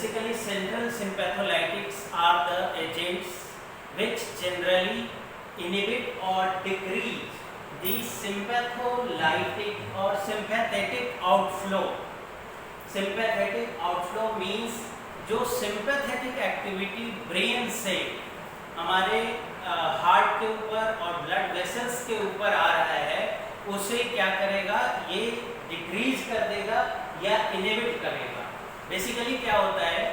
Basically, central sympatholytics are the agents which generally inhibit or decrease the sympatholytic or sympathetic outflow. Sympathetic outflow means जो sympathetic activity brain से हमारे heart के ऊपर और blood vessels के ऊपर आ रहा है, उसे क्या करेगा, ये डिक्रीज कर देगा या इनहिबिट करेगा। बेसिकली क्या होता है,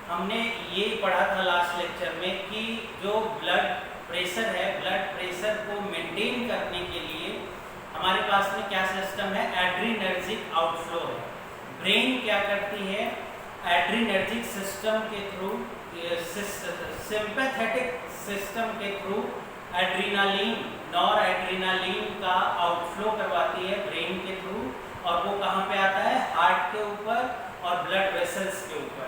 हमने ये पढ़ा था लास्ट लेक्चर में कि जो ब्लड प्रेशर है, ब्लड प्रेशर को मेंटेन करने के लिए हमारे पास में क्या सिस्टम है, एड्रीनर्जिक आउटफ्लो है। ब्रेन क्या करती है, एड्रीनर्जिक सिस्टम के थ्रू, सिंपैथेटिक सिस्टम के थ्रू एड्रीनालिन, नॉर एड्रीनालिन का आउटफ्लो करवाती है ब्रेन के थ्रू, और वो कहाँ पे आता है, हार्ट के ऊपर और ब्लड वेसल्स के ऊपर।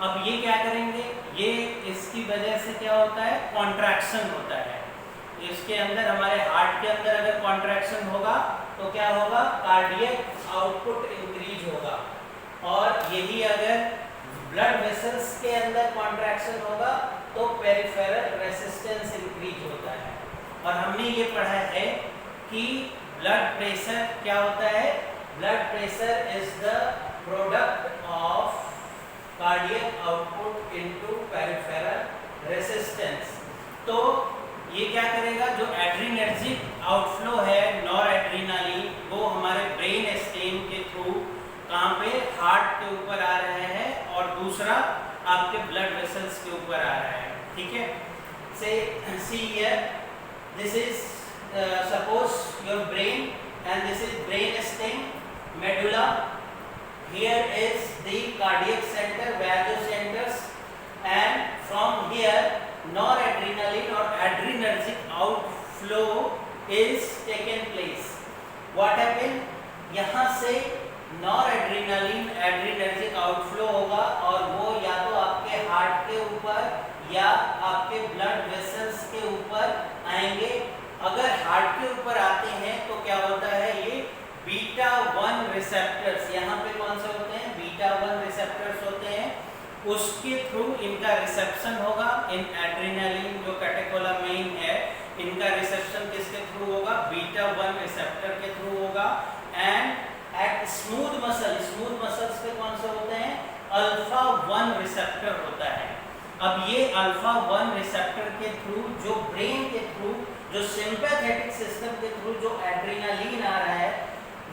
अब ये क्या करेंगे, ये इसकी वजह से क्या होता है, कॉन्ट्रैक्शन होता है। इसके अंदर हमारे हार्ट के अंदर अगर कॉन्ट्रैक्शन होगा तो क्या होगा, कार्डियक आउटपुट इंक्रीज होगा, और यही अगर ब्लड वेसल्स के अंदर कॉन्ट्रैक्शन होगा तो पेरिफेरल रेजिस्टेंस इंक्रीज होता है। और हमने ये पढ़ा है कि ब्लड प्रेशर क्या होता है, blood pressure is the product of cardiac output into peripheral resistance. तो ये क्या करेगा, जो एड्रीनर्जिक आउटफ्लो है नॉर एड्रीनालिन, वो हमारे ब्रेन स्टेम के थ्रू कहाँ पे, हार्ट के ऊपर आ रहा है, और दूसरा आपके ब्लड वेसल्स के ऊपर आ रहा है। ठीक है, से see here, this is suppose your brain and this is brain stem, medulla, here is the cardiac center, vasocenters, and from here noradrenaline or adrenergic outflow is taken place. What happened, यहाँ से noradrenaline adrenergic outflow होगा, और वो या तो आपके heart के ऊपर या आपके ब्लड वेसल्स के ऊपर आएंगे। अगर हार्ट के ऊपर आते हैं तो क्या होता है, ये बीटा 1 रिसेप्टर्स, यहाँ पे कौन से होते हैं, बीटा 1 रिसेप्टर्स होते हैं, उसके थ्रू इनका रिसेप्शन होगा। इन एड्रेनालिन जो कैटेकोलामाइन है, इनका रिसेप्शन किसके थ्रू होगा, बीटा 1 रिसेप्टर के थ्रू होगा। And at smooth muscle, smooth muscles पे कौन से होते हैं, अल्फा 1 रिसेप्टर होता है। अब ये अल्फा 1 रिसेप्टर के थ्रू, जो ब्रेन के थ्रू, जो सिंपैथेटिक सिस्टम के थ्रू जो एड्रेनालिन आ रहा है,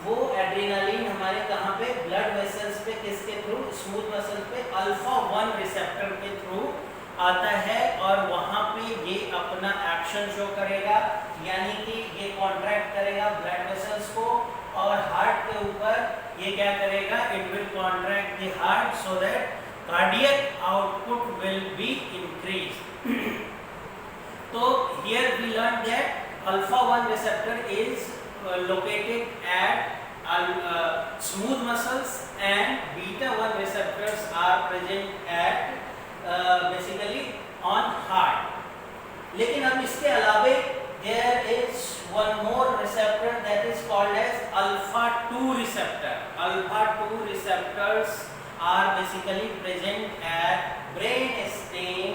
वो एड्रेनालिन हमारे कहाँ पे, ब्लड वेसल्स पे, किसके थ्रू, स्मूथ मसल पे अल्फा 1 रिसेप्टर के थ्रू आता है, और वहाँ पे ये अपना एक्शन शो करेगा, यानी कि ये कॉन्ट्रैक्ट करेगा ब्लड वेसल्स को, और हार्ट के ऊपर ये क्या करेगा, it will contract the heart so that cardiac output will be increase. तो here we learn that alpha 1 receptor is located at smooth muscles and beta 1 receptors are present at basically on heart. लेकिन अब इसके अलावे there is one more receptor that is called as alpha 2 receptor. Alpha 2 receptors are basically present at brain stem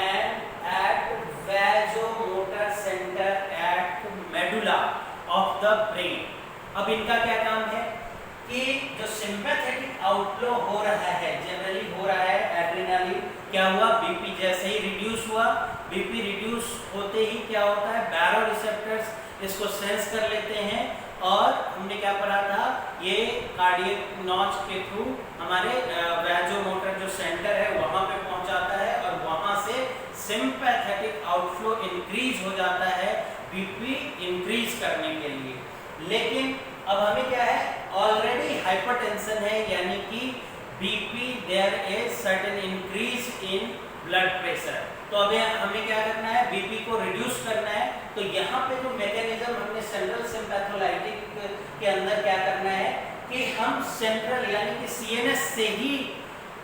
and at vasomotor center at medulla of the brain. अब इनका क्या काम है कि जो सिंपैथेटिक आउटफ्लो हो रहा है, जनरली हो रहा है एड्रेनालिन, क्या हुआ, बीपी जैसे ही रिड्यूस हुआ, बीपी रिड्यूस होते ही क्या होता है, बैरो रिसेप्टर्स इसको सेंस कर लेते हैं, और हमने क्या पढ़ा था, ये कार्डियक नॉच के थ्रू हमारे वैजोमोटर जो सेंटर है वहाँ पे पहुँचाता है, और वहाँ से सिंपैथेटिक आउटफ्लो इंक्रीज हो जाता है बीपी इंक्रीज करने के लिए। लेकिन अब हमें क्या है, ऑलरेडी हाइपरटेंशन है, यानी कि BP, there is certain increase in blood pressure. तो अब हमें क्या करना है, बीपी को रिड्यूस करना है। तो यहाँ पे जो मैकेनिज्म हमने सेंट्रल सिंपैथोलाइटिक के अंदर क्या करना है कि हम सेंट्रल यानी कि सीएनएस से ही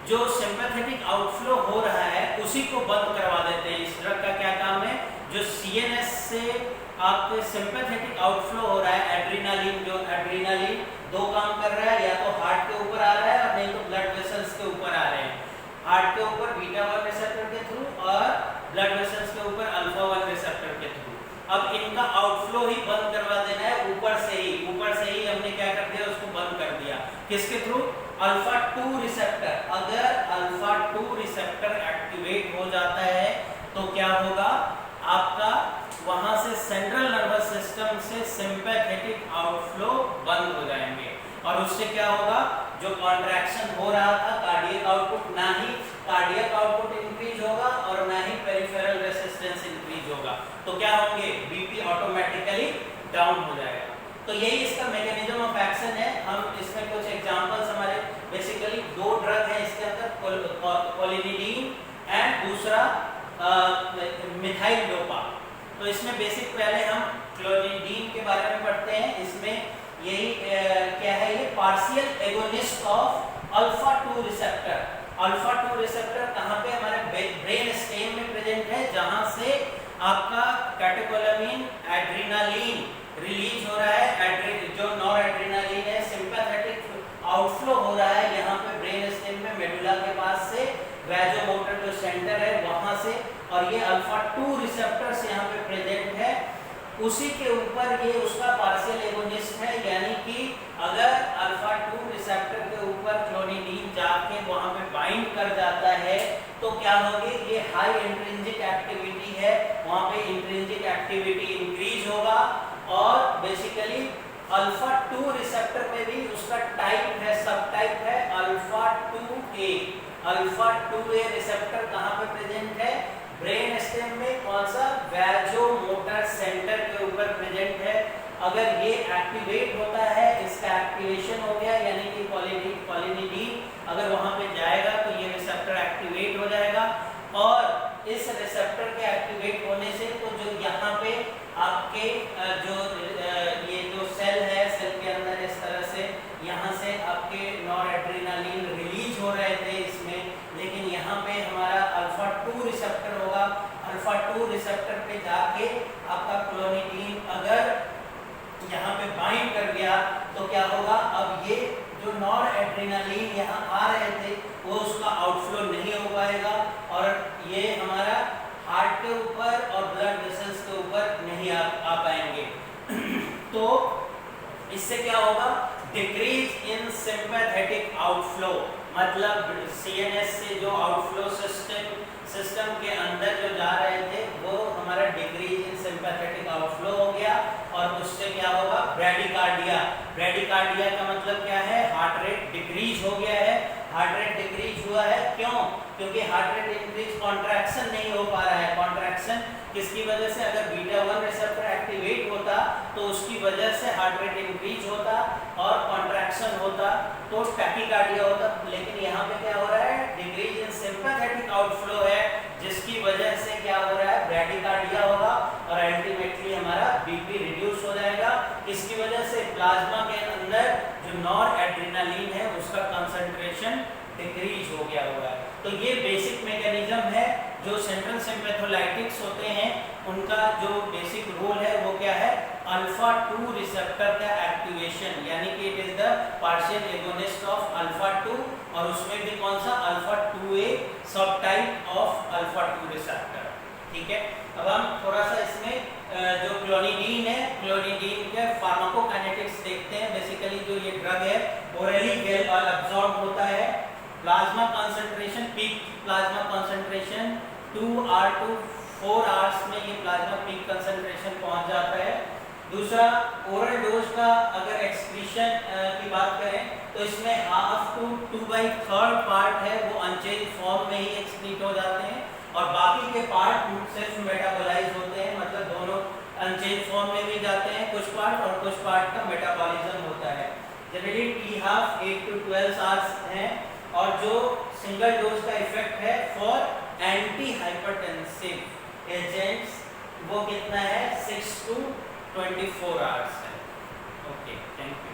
जो सिंपैथेटिक आउटफ्लो हो रहा है उसी को बंद करवा देते हैं। इस ड्रग का क्या काम है, जो सीएनएस से आपके सिंपैथेटिक आउटफ्लो हो रहा है, एड्रेनालिन, जो एड्रेनालिन दो काम कर रहा है, या तो हार्ट के ऊपर आ रहा है और नहीं तो ब्लड वेसल्स के ऊपर आ रहे हैं। हार्ट के ऊपर बीटा 1 रिसेप्टर के थ्रू और ब्लड वेसल्स के ऊपर अल्फा 1 रिसेप्टर के थ्रू। अब इनका आउटफ्लो ही बंद करवा देना है ऊपर से ही हमने क्या कर दिया, उसको बंद कर दिया। किसके थ्रू? Alpha 2 receptor. अगर अल्फा 2 रिसेप्टर एक्टिवेट हो जाता है तो क्या होगा, आपका वहां से सेंट्रल नर्वस सिस्टम से सिंपैथेटिक आउटफ्लो बंद हो जाएंगे और उससे क्या होगा, जो कॉन्ट्रैक्शन हो रहा था कार्डियक आउटपुट, ना ही कार्डियक आउटपुट इंक्रीज होगा और ना ही पेरिफेरल रेजिस्टेंस इंक्रीज होगा। तो क्या होंगे, बीपी ऑटोमेटिकली डाउन हो जाएगा। तो यही इसका मैकेनिज्म ऑफ एक्शन है। हम इसमें कुछ एग्जांपल्स हमारे बेसिकली दो ड्रग है इसके अंदर, कोलिनिडीन एंड दूसरा मिथाइल डोपा। तो इसमें बेसिक पहले हम क्लोनिडीन के बारे में पढ़ते हैं। इसमें यही क्या है, ये partial agonist of alpha 2 receptor. Alpha 2 receptor कहाँ पे, हमारे ब्रेन स्टेम में प्रेजेंट है, जहां से आपका कैटेकोलामिन, एड्रेनालिन रिलीज हो रहा है। जो नॉर एड्रेनालिन है, सिंपैथेटिक आउटफ्लो हो रहा है यहाँ पे ब्रेन स्टेम में, मेडुला के पास से, वैजोमोटर जो सेंटर है वहां से, और ये अल्फा 2 रिसेप्टर्स यहाँ पे प्रेजेंट है। उसी के ऊपर ये उसका पार्शियल एगोनिस्ट है, यानी कि अगर अल्फा 2 रिसेप्टर के ऊपर क्लोनिडीन जाके वहां पे बाइंड कर जाता है तो क्या होगी, ये हाई इंट्रिंसिक एक्टिविटी है, वहां पे इंट्रिंसिक एक्टिविटी इंक्रीज होगा और बेसिकली अल्फा 2 रिसेप्टर में भी उसका टाइप है, सब टाइप है alpha 2A। Alpha 2A receptor कहाँ पे प्रेजेंट है, ब्रेन स्टेम में, कौन सा, वैजोमोटर सेंटर के ऊपर प्रेजेंट है। अगर ये एक्टिवेट होता है, इसका एक्टिवेशन हो गया, यानी कि कोलिनिडीन अगर वहां पे जाएगा तो ये रिसेप्टर एक्टिवेट हो जाएगा और इस रिसेप्टर के एक्टिवेट होने से तो जो यहाँ पे आपके जो ये जो सेल है, सेल के अंदर इस तरह से यहाँ से आपके नॉरएड्रेनालिन रिलीज हो रहे थे इसमें, लेकिन यहाँ पे हमारा अल्फा 2 रिसेप्टर होगा। अल्फा 2 रिसेप्टर पे जाके आपका क्लोनिडीन अगर यहाँ पे बाइंड कर गया तो क्या होगा, अब ये जो नॉरएड्रेनालिन यहाँ आ रहे थे वो उसका आउटफ्लो नहीं हो पाएगा और ये हमारा हार्ट के ऊपर और ब्लड वेसल्स के ऊपर नहीं आ पाएंगे। तो इससे क्या होगा, डिक्रीज इन सिंपैथेटिक आउटफ्लो, मतलब सीएनएस से जो आउटफ्लो सिस्टम के अंदर जो जा रहे थे वो हमारा डिक्रीज इन सिंपैथेटिक आउटफ्लो हो गया और उससे क्या होगा, ब्रैडिकार्डिया। ब्रैडिकार्डिया का मतलब क्या है, हार्ट रेट डिक्रीज हो गया है। हार्ट रेट डिक्रीज हुआ है क्यों, क्योंकि हार्ट रेट इंक्रीज, कॉन्ट्रैक्शन नहीं हो पा रहा है। कॉन्ट्रैक्शन किसकी वजह से, अगर बीटा 1 रिसेप्टर एक्टिवेट होता तो उसकी वजह से हार्ट रेट इंक्रीज होता और कॉन्ट्रैक्शन होता तो टैकीकार्डिया होता, लेकिन यहाँ पे क्या हो रहा है, डिक्रीज इन सिंपैथेटिक आउटफ्लो है जिसकी वजह से क्या हो रहा है, ब्रैडिकार्डिया होगा और अल्टीमेटली हमारा बीपी रिड्यूस हो जाएगा। इसकी वजह से प्लाज्मा के अंदर जो नॉरएड्रेनालिन है उसका कंसंट्रेशन डिक्रीज हो गया हुआ है। तो ये बेसिक मैकेनिज्म है। जो सेंट्रल सिम्पैथोलाइटिक्स होते हैं उनका जो बेसिक रोल है वो क्या है, अल्फा 2 रिसेप्टर का एक्टिवेशन, यानी कि it is the partial agonist of alpha 2 और उसमें भी कौन सा, अल्फा 2A सब टाइप ऑफ अल्फा 2 रिसेप्टर। ठीक है, अब हम थोड़ा सा इसमें जो क्लोनिडीन है, क्लोनिडीन के फार्माकोकाइनेटिक्स देखते हैं। बेसिकली जो ये ड्रग है ओरली वेल अब्सॉर्ब होता है। Plasma concentration, peak plasma concentration 2 hour to 4 hours में ये प्लाज्मा पीक कंसंट्रेशन पहुंच जाता है। दूसरा, ओरल डोज का अगर एक्सक्रीशन की बात करें तो इसमें हाफ टू 2/3 पार्ट है वो अनचेंज फॉर्म में ही एक्सक्रीट हो जाते हैं और बाकी के पार्ट सिर्फ मेटाबोलाइज होते हैं, मतलब दोनों अनचेंज फॉर्म में भी जाते हैं कुछ पार्ट और कुछ पार्ट का मेटाबॉलिज्म होता है। Generally T half 8 to 12 hours है और जो सिंगल डोज का इफेक्ट है फॉर एंटी हाइपरटेंसिव एजेंट्स वो कितना है, 6 to 24 hours है। Okay, thank you.